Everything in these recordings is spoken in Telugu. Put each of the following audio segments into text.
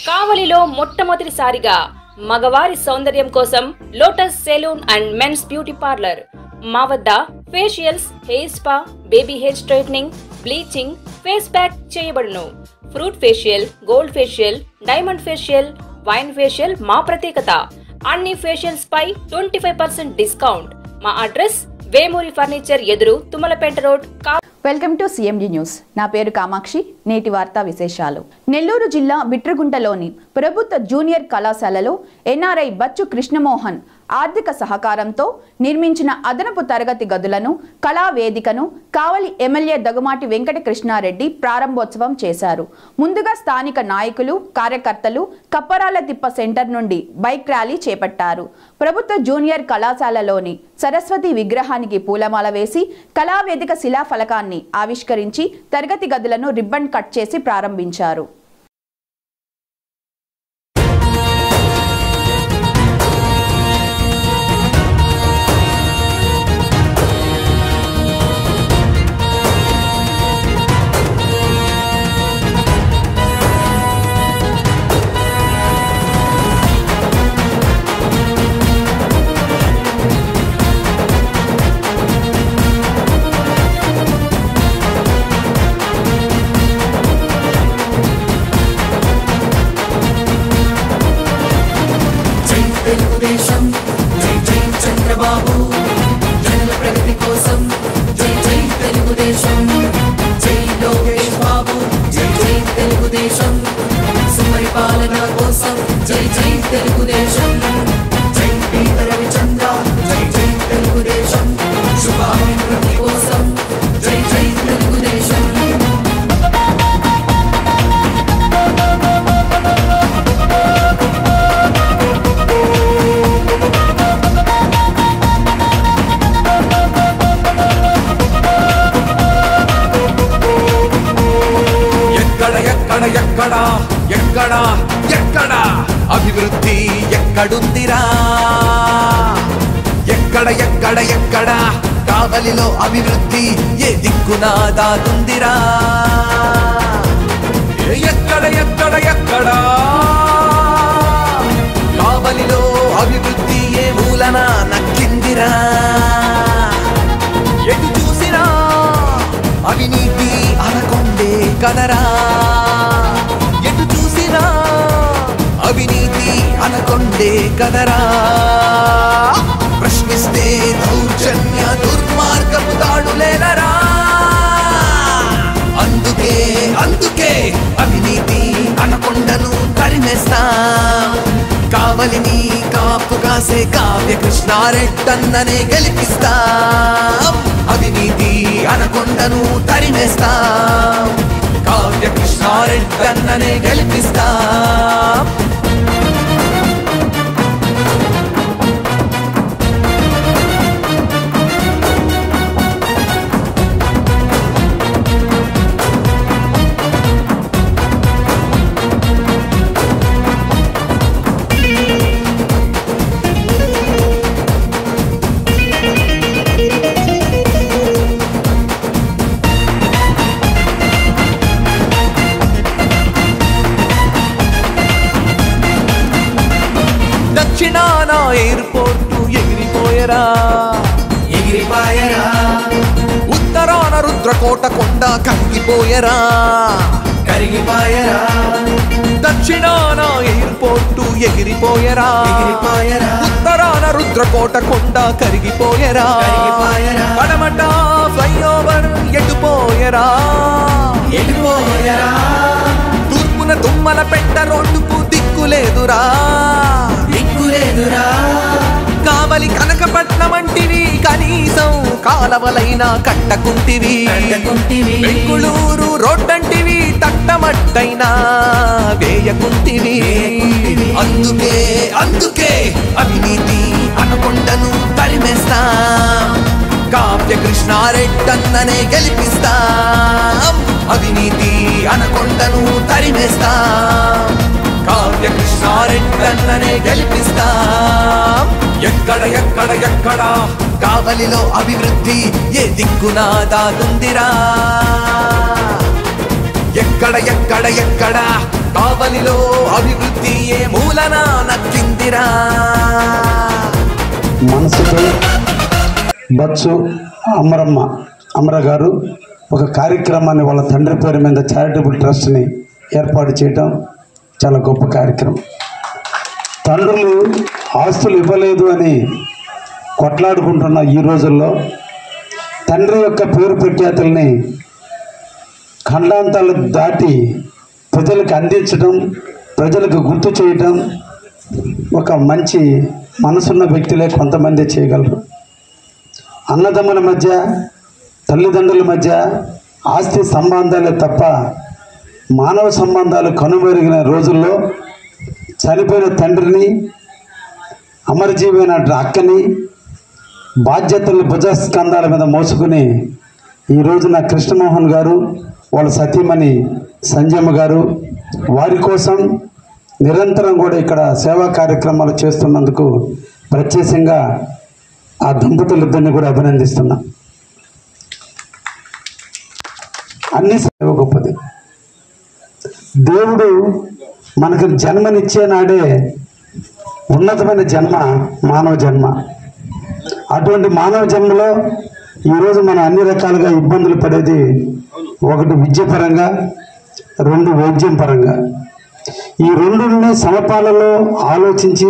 కావలిలో మొట్టమొదటిసారిగా మగవారి సౌందర్యం కోసం Lotus salon and men's beauty parlour. మా వద్ద facials, hair spa, baby hair straightening, bleaching, face pack చేయబడును. Fruit facial, gold facial, diamond facial, wine facial మా ప్రత్యేకత. అన్ని ఫేషియల్స్ పై 25% డిస్కౌంట్. మా అడ్రస్ వేమూరి ఫర్నిచర్ ఎదురు, Tummalapeta road. Welcome to CMD news. నా పేరు కామాక్షి. నేటి వార్తా విశేషాలు. నెల్లూరు జిల్లా బిట్రగుంటలోని ప్రభుత్వ జూనియర్ కళాశాలలో ఎన్ఆర్ఐ బచ్చు కృష్ణమోహన్ ఆర్థిక సహకారంతో నిర్మించిన అదనపు తరగతి గదులను, కళా వేదికను కావలి ఎమ్మెల్యే దగ్గుమాటి వెంకట కృష్ణారెడ్డి ప్రారంభోత్సవం చేశారు. ముందుగా స్థానిక నాయకులు, కార్యకర్తలు కప్పరాల తిప్ప సెంటర్ నుండి బైక్ ర్యాలీ చేపట్టారు. ప్రభుత్వ జూనియర్ కళాశాలలోని సరస్వతి విగ్రహానికి పూలమాల వేసి కళావేదిక శిలాఫలకాన్ని ఆవిష్కరించి తరగతి గదులను రిబ్బన్ కట్ చేసి ప్రారంభించారు. అభివృద్ధి ఎక్కడుందిరా? ఎక్కడ కావలిలో అభివృద్ధి ఏ దిక్కున దాగుందిరా? ఎక్కడ కావలిలో అభివృద్ధి ఏ మూలన నక్కిందిరా? ఎటు చూసినా అవినీతి అనకొండే కదరా? ఎటు చూసినా అవినీతి అనకొండే కదరా? ప్రశ్నిస్తే దౌర్జన్య దుర్మార్గపు దాడులేనరా? అందుకే అవినీతి అనకొండను తరిమేస్తా. కావలిని కాపు కాసే కావ్య కృష్ణారెడ్డన్ననే గెలిపిస్తా. అవినీతి అనకొండను తరిమేస్తా. కావ్య కృష్ణారెడ్డన్ననే గెలిపిస్తా. దక్షిణాన ఎయిర్పోర్టు ఎగిరిపోయరా, ఉత్తరాన రుద్రకోట కొండ కరిగిపోయరా. దక్షిణాన ఎయిర్పోర్టు ఎగిరిపోయరా, ఉత్తరాన రుద్రకోట కొండ కరిగిపోయరా. పడమట ఫ్లైఓవర్ ఎటుపోయరా, తూర్పున తుమ్మల పెట్ట రోడ్డుకు దిక్కులేదురా. కావలి కనకపట్నం వంటివి కనీసం కాలవలైనా కట్టకుంటివి. బెంగుళూరు రోడ్డంటివి తట్టమట్టైనా వేయకుంటివి. అందుకే అవినీతి అనకొండను తరిమేస్తా. కావ్య కృష్ణారెడ్డన్ననే గెలిపిస్తా. అవినీతి అనకొండను తరిమేస్తా. కావ్య కృష్ణారెడ్డన్ననే గెలిపిస్తా. ఎక్కడ కావలిలో అభివృద్ధి ఏ దిక్కున దాగుందిరా? ఎక్కడ కావలిలో అభివృద్ధి ఏ మూలన నక్కిందిరా. మనసుతో బచ్చు అమర గారు ఒక కార్యక్రమాన్ని వాళ్ళ తండ్రి పేరు మీద చారిటబుల్ ట్రస్ట్ని ఏర్పాటు చేయటం చాలా గొప్ప కార్యక్రమం. తండ్రులు ఆస్తులు ఇవ్వలేదు అని కొట్లాడుకుంటున్న ఈ రోజుల్లో తండ్రి యొక్క పేరు ప్రఖ్యాతుల్ని ఖండాంతాలు దాటి ప్రజలకు అందించడం, ప్రజలకు గుర్తు చేయటం ఒక మంచి మనసున్న వ్యక్తులే కొంతమంది చేయగలరు. అన్నదమ్ముల మధ్య, తల్లిదండ్రుల మధ్య ఆస్తి సంబంధాలే తప్ప మానవ సంబంధాలు కనుమరుగిన రోజుల్లో చనిపోయిన తండ్రిని, అమరజీవైన అక్కని బాధ్యతలను భుజస్కంధాల మీద మోసుకుని ఈ రోజున కృష్ణమోహన్ గారు, వాళ్ళ సతీమణి సంజయమ్మ గారు వారి కోసం నిరంతరం కూడా ఇక్కడ సేవా కార్యక్రమాలు చేస్తున్నందుకు ప్రత్యేకంగా ఆ దంపతులిద్దరిని కూడా అభినందిస్తున్నా. అన్ని సేవ గొప్పది. దేవుడు మనకు జన్మనిచ్చే నాడే ఉన్నతమైన జన్మ మానవ జన్మ. అటువంటి మానవ జన్మలో ఈరోజు మనం అన్ని రకాలుగా ఇబ్బందులు పడేది, ఒకటి విద్యపరంగా, రెండు వైద్యం పరంగా. ఈ రెండుని సమపాలలో ఆలోచించి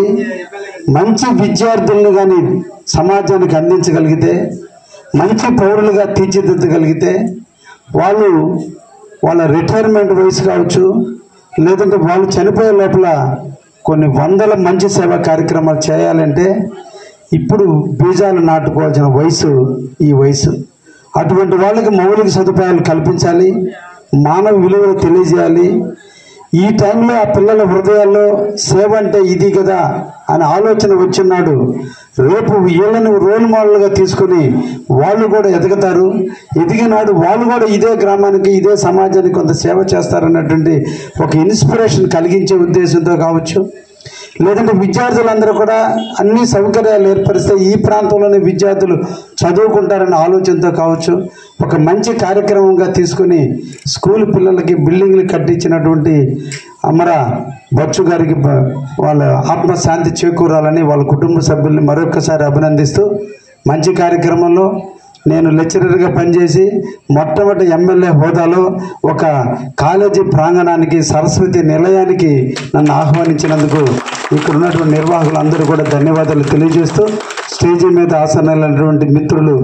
మంచి విద్యార్థులను కానీ సమాజానికి అందించగలిగితే, మంచి పౌరులుగా తీర్చిదిద్దగలిగితే వాళ్ళు వాళ్ళ రిటైర్మెంట్ వయసు కావచ్చు, లేదంటే వాళ్ళు చనిపోయే లోపల కొన్ని వందల మంచి సేవా కార్యక్రమాలు చేయాలంటే ఇప్పుడు బీజాలు నాటుకోవాల్సిన వయసు ఈ వయసు. అటువంటి వాళ్ళకి మౌలిక సదుపాయాలు కల్పించాలి, మానవ విలువలు తెలియజేయాలి. ఈ టైంలో ఆ పిల్లల హృదయాల్లో సేవ అంటే ఇది కదా అనే ఆలోచన వచ్చినాడు. రేపు వీళ్ళని రోల్ మోడల్గా తీసుకొని వాళ్ళు కూడా ఎదుగుతారు. ఎదిగినాడు వాళ్ళు కూడా ఇదే గ్రామానికి, ఇదే సమాజానికి కొంత సేవ చేస్తారన్నటువంటి ఒక ఇన్స్పిరేషన్ కలిగించే ఉద్దేశంతో కావచ్చు, లేదంటే విద్యార్థులందరూ కూడా అన్ని సౌకర్యాలు ఏర్పరిస్తే ఈ ప్రాంతంలోనే విద్యార్థులు చదువుకుంటారన్న ఆలోచనతో కావచ్చు, ఒక మంచి కార్యక్రమంగా తీసుకుని స్కూల్ పిల్లలకి బిల్డింగ్లు కట్టించినటువంటి అమర బచ్చు గారికి వాళ్ళ ఆత్మశాంతి చేకూరాలని వాళ్ళ కుటుంబ సభ్యుల్ని మరొకసారి అభినందిస్తూ, మంచి కార్యక్రమంలో నేను లెక్చరర్గా పనిచేసి మొట్టమొదటి ఎమ్మెల్యే హోదాలో ఒక కాలేజీ ప్రాంగణానికి, సరస్వతి నిలయానికి నన్ను ఆహ్వానించినందుకు ఇక్కడ ఉన్నటువంటి నిర్వాహకులందరూ కూడా ధన్యవాదాలు తెలియజేస్తూ, స్టేజీ మీద ఆసనాలైనటువంటి మిత్రులు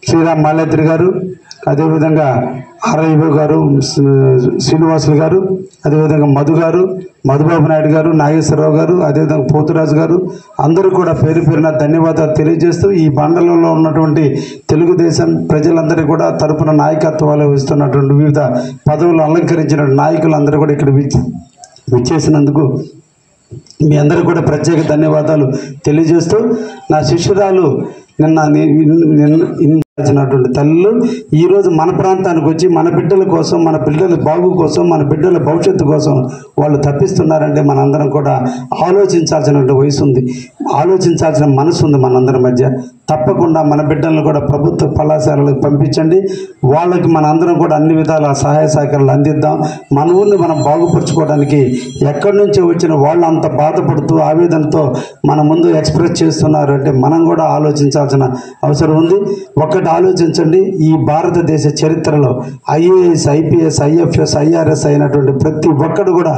శ్రీరామ్ మాలేద్రి గారు, అదేవిధంగా ఆర్ఐఓ గారు శ్రీనివాసులు గారు, అదేవిధంగా మధు గారు, మధుబాబు నాయుడు గారు, నాగేశ్వరరావు గారు, అదేవిధంగా పోతురాజు గారు, అందరూ కూడా పేరు పేరున ధన్యవాదాలు తెలియజేస్తూ, ఈ మండలంలో ఉన్నటువంటి తెలుగుదేశం ప్రజలందరూ కూడా తరపున నాయకత్వాలు వస్తున్నటువంటి వివిధ పదవులు అలంకరించిన నాయకులందరూ కూడా ఇక్కడ విచ్చేసినందుకు మీ అందరూ కూడా ప్రత్యేక ధన్యవాదాలు తెలియజేస్తూ, నా శిష్యురాలు నిన్నటువంటి తల్లులు ఈరోజు మన ప్రాంతానికి వచ్చి మన బిడ్డల కోసం, మన బిడ్డల బాగు కోసం, మన బిడ్డల భవిష్యత్తు కోసం వాళ్ళు తప్పిస్తున్నారంటే మనందరం కూడా ఆలోచించాల్సిన వయసు ఉంది, ఆలోచించాల్సిన మనసు ఉంది మనందరి మధ్య. తప్పకుండా మన బిడ్డలను కూడా ప్రభుత్వ కళాశాలలకు పంపించండి. వాళ్ళకి మనందరం కూడా అన్ని విధాల సహాయ సహకారాలు అందిద్దాం. మన ఊరిని మనం బాగుపరుచుకోవడానికి ఎక్కడి నుంచో వచ్చిన వాళ్ళు అంత బాధపడుతూ ఆవేదనతో మన ముందు ఎక్స్ప్రెస్ చేస్తున్నారు అంటే మనం కూడా ఆలోచించాల్సిన అవసరం ఉంది. ఒక్కటి ఆలోచించండి, ఈ భారతదేశ చరిత్రలో ఐఏఎస్, ఐపీఎస్, ఐఎఫ్ఎస్, ఐఆర్ఎస్ అయినటువంటి ప్రతి ఒక్కడు కూడా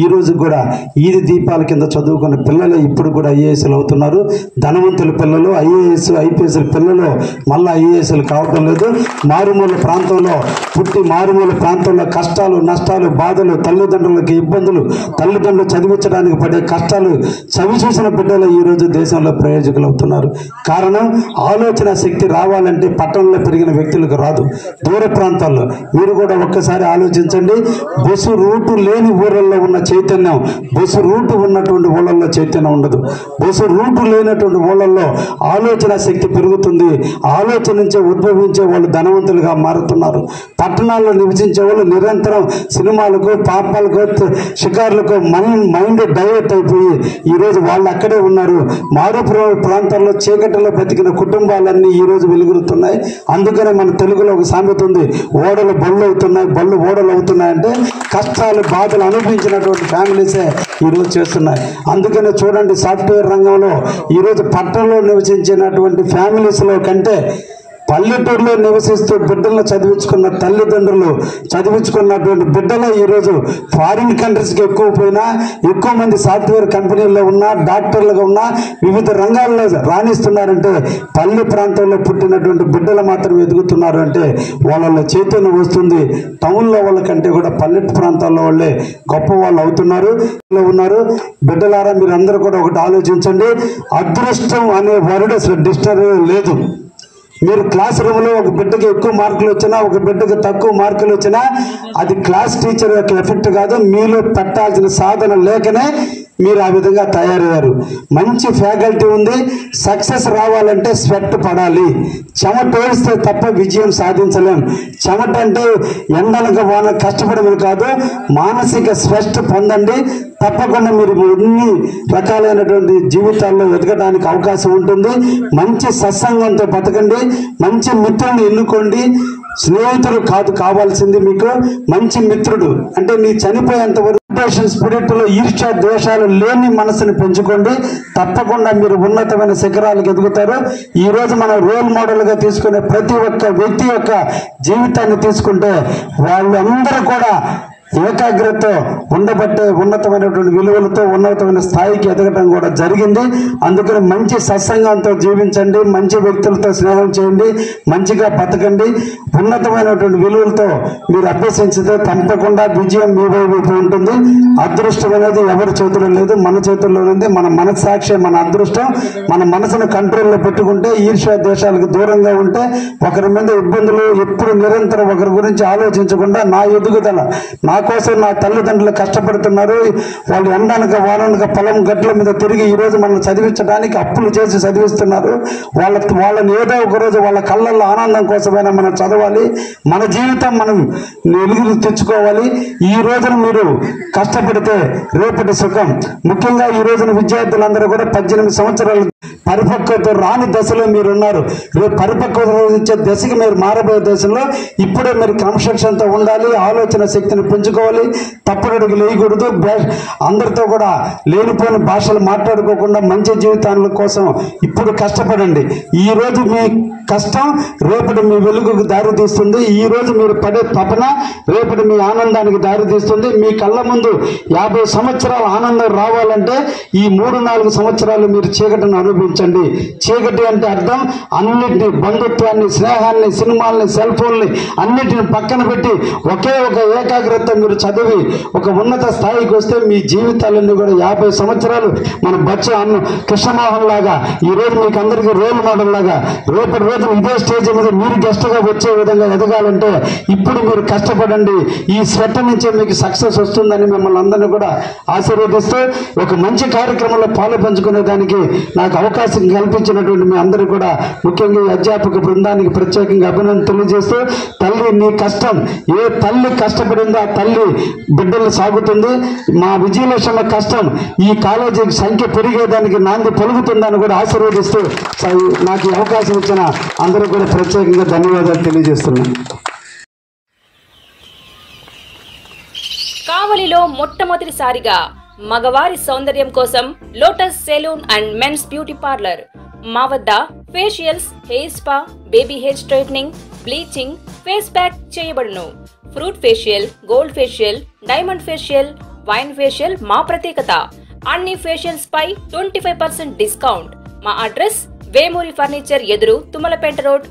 ఈ రోజు కూడా ఈది దీపాల కింద చదువుకున్న పిల్లలే ఇప్పుడు కూడా ఐఏఎస్లు అవుతున్నారు. ధనవంతుల పిల్లలు ఐఏఎస్, ఐపీఎస్ పిల్లలు మళ్ళీ ఐఏఎస్లు కావటం లేదు. మారుమూల ప్రాంతంలో పుట్టి మారుమూల ప్రాంతంలో కష్టాలు, నష్టాలు, బాధలు, తల్లిదండ్రులకి ఇబ్బందులు, తల్లిదండ్రులు చదివించడానికి పడే కష్టాలు చవి చూసిన బిడ్డలు ఈరోజు దేశంలో ప్రయోజకులు అవుతున్నారు. కారణం ఆలోచన శక్తి రావాలంటే పట్టణంలో పెరిగిన వ్యక్తులకు రాదు, దూర ప్రాంతాల్లో. మీరు కూడా ఒక్కసారి ఆలోచించండి. బస్సు రూటు లేని ఊళ్ళల్లో ఉన్న చైతన్యం బస్సు రూటు ఉన్నటువంటి ఊళ్ళల్లో చైతన్యం ఉండదు. బస్సు రూటు లేనటువంటి ఊళ్ళల్లో ఆలోచన శక్తి పెరుగుతుంది. ఆలోచన నుంచే ఉద్భవించే వాళ్ళు ధనవంతులుగా మారుతున్నారు. పట్టణాల్లో నివసించే వాళ్ళు నిరంతరం సినిమాలకు, పాపాలకు, షికార్లకు మైండ్ డైవర్ట్ అయిపోయి ఈరోజు వాళ్ళు అక్కడే ఉన్నారు. మారు ప్రాంతాల్లో చీకటిలో బతికిన కుటుంబాలన్నీ ఈరోజు వెలుగురుతున్నాయి. అవుతున్నాయి. అందుకనే మన తెలుగులో ఒక సామెత ఉంది, ఓడలు బళ్ళు అవుతున్నాయి, బళ్ళు ఓడలు అవుతున్నాయంటే కష్టాలు బాధలు అనుభవించినటువంటి ఫ్యామిలీసే ఈరోజు చేస్తున్నాయి. అందుకనే చూడండి, సాఫ్ట్వేర్ రంగంలో ఈరోజు పట్టణంలో నివసించినటువంటి ఫ్యామిలీస్లో కంటే పల్లెటూరులో నివసిస్తూ బిడ్డలను చదివించుకున్న తల్లిదండ్రులు చదివించుకున్నటువంటి బిడ్డలు ఈరోజు ఫారిన్ కంట్రీస్కి ఎక్కువ పోయినా, ఎక్కువ మంది సాఫ్ట్వేర్ కంపెనీల్లో ఉన్నా, డాక్టర్లుగా ఉన్నా, వివిధ రంగాల్లో రాణిస్తున్నారంటే పల్లె ప్రాంతంలో పుట్టినటువంటి బిడ్డలు మాత్రం ఎదుగుతున్నారు. అంటే వాళ్ళ చైతన్యం వస్తుంది. టౌన్లో వాళ్ళకంటే కూడా పల్లె ప్రాంతాల్లో వాళ్ళే గొప్ప వాళ్ళు అవుతున్నారు ఉన్నారు. బిడ్డలారా, మీరు అందరూ కూడా ఒకటి ఆలోచించండి, అదృష్టం అనే వర్డ్ అసలు డిక్షనరీలో లేదు. మీరు క్లాస్ రూమ్లో ఒక బిడ్డకి ఎక్కువ మార్కులు వచ్చినా, ఒక బిడ్డకి తక్కువ మార్కులు వచ్చినా అది క్లాస్ టీచర్ యొక్క ఎఫెక్ట్ కాదు, మీలో పెట్టాల్సిన సాధన లేకనే మీరు ఆ విధంగా తయారయ్యారు. మంచి ఫ్యాకల్టీ ఉంది. సక్సెస్ రావాలంటే స్వెట్ పడాలి. చెమట వేస్తే తప్ప విజయం సాధించలేం. చెమట అంటే ఎండనక వాన కష్టపడమని కాదు, మానసిక స్వెట్ పొందండి. తప్పకుండా మీరు ఎన్ని రకాలైనటువంటి జీవితాల్లో ఎదగడానికి అవకాశం ఉంటుంది. మంచి సత్సంగంతో బతకండి. మంచి మిత్రుని ఎన్నుకోండి. స్నేహితుడు కాదు కావాల్సింది, మీకు మంచి మిత్రుడు. అంటే నీ చనిపోయేంత వరకు స్పిరిట్లో ఈర్ష్య ద్వేషాలు లేని మనసుని పెంచుకోండి. తప్పకుండా మీరు ఉన్నతమైన శిఖరాలకు ఎదుగుతారు. ఈ రోజు మనం రోల్ మోడల్గా తీసుకునే ప్రతి ఒక్క వ్యక్తి యొక్క జీవితాన్ని తీసుకుంటే వాళ్ళందరూ కూడా ఏకాగ్రతతో ఉండబట్టే ఉన్నతమైనటువంటి విలువలతో ఉన్నతమైన స్థాయికి ఎదగడం కూడా జరిగింది. అందుకని మంచి సత్సంగంతో జీవించండి, మంచి వ్యక్తులతో స్నేహం చేయండి, మంచిగా బతకండి. ఉన్నతమైనటువంటి విలువలతో మీరు అభ్యసించితే తప్పకుండా విజయం మీ వైపు ఉంటుంది. అదృష్టం అనేది ఎవరి చేతుల్లో లేదు, మన చేతుల్లో ఉంది. మన మనస్సాక్షి మన అదృష్టం. మన మనసును కంట్రోల్లో పెట్టుకుంటే, ఈర్ష్య దేశాలకు దూరంగా ఉంటే, ఒకరి మీద ఇబ్బందులు ఎప్పుడు నిరంతరం ఒకరి గురించి ఆలోచించకుండా నా ఎదుగుదల, నా కోసం నా తల్లిదండ్రులు కష్టపడుతున్నారు, వాళ్ళు ఎండనక వాననక పొలం గట్ల మీద తిరిగి ఈరోజు మనం చదివించడానికి అప్పులు చేసి చదివిస్తున్నారు. వాళ్ళని ఏదో ఒక రోజు వాళ్ళ కళ్ళల్లో ఆనందం కోసమైనా మనం చదవాలి. మన జీవితం మనం వెలుగులు తెచ్చుకోవాలి. ఈ రోజున మీరు కష్టపడితే రేపటి సుఖం. ముఖ్యంగా ఈ రోజున విద్యార్థులందరూ కూడా 18 సంవత్సరాలు పరిపక్వత రాని దశలో మీరు ఉన్నారు. రేపు పరిపక్వత ఇచ్చే దశకి మీరు మారబోయే దశలో ఇప్పుడే మీరు క్రమశిక్షణతో ఉండాలి. ఆలోచన శక్తిని పెంచుకోవాలి. తప్పుడడుగు లేయకూడదు. అందరితో కూడా లేనిపోయిన భాషలు మాట్లాడుకోకుండా మంచి జీవితాల కోసం ఇప్పుడు కష్టపడండి. ఈ రోజు మీ కష్టం రేపటి మీ వెలుగుకు దారి తీస్తుంది. ఈ రోజు మీరు పడే తపన రేపటి మీ ఆనందానికి దారి తీస్తుంది. మీ కళ్ళ ముందు 50 సంవత్సరాల ఆనందం రావాలంటే ఈ 3-4 సంవత్సరాలు మీరు చీకటిని అనుభవించండి. చీకటి అంటే అర్థం అన్నిటిని, బంధుత్వాన్ని, స్నేహాన్ని, సినిమాల్ని, సెల్ ఫోన్ని అన్నిటిని పక్కన పెట్టి ఒకే ఒక ఏకాగ్రత మీరు చదివి ఒక ఉన్నత స్థాయికి వస్తే మీ జీవితాలన్నీ కూడా 50 సంవత్సరాలు మన బచ్చ కృష్ణమోహన్ లాగా ఈరోజు మీకు అందరికీ రోల్ మోడల్ లాగా రేపటి రోజు ఇదే స్టేజ్ మీద మీరు గెస్ట్గా వచ్చే విధంగా ఎదగాలంటే ఇప్పుడు మీరు కష్టపడండి. ఈ స్వెట్ నుంచే మీకు సక్సెస్ వస్తుందని మిమ్మల్ని అందరినీ కూడా ఆశీర్వదిస్తూ ఒక మంచి కార్యక్రమంలో పాలు పంచుకునే దానికి నాకు అవకాశం కల్పించినటువంటి మీ అందరూ కూడా ముఖ్యంగా ఈ అధ్యాపక బృందానికి ప్రత్యేకంగా అభినందన తెలియజేస్తూ, తల్లి నీ కష్టం, ఏ తల్లి కష్టపడిందో ఆ తల్లి బిడ్డలు సాగుతుంది. మా విజయలక్ష్మి కష్టం ఈ కాలేజీకి సంఖ్య పెరిగేదానికి నాంది పలుకుతుందని కూడా ఆశీర్వదిస్తూ నాకు అవకాశం ఇచ్చిన అందరూ కూడా ప్రత్యేకంగా ధన్యవాదాలు తెలియజేస్తున్నాను. కావలిలో మొట్టమొదటిసారిగా మగవారి సౌందర్యం కోసం Lotus salon and men's beauty parlour. మా వద్ద facials, hair spa, baby hair straightening, bleaching, face pack చేయబడును. Fruit facial, gold facial, diamond facial, wine facial మా ప్రత్యేకత. అన్ని ఫేషియల్స్ పై 25% డిస్కౌంట్. మా అడ్రస్ వేమూరి ఫర్నిచర్ ఎదురు, తుమ్మలపేట రోడ్.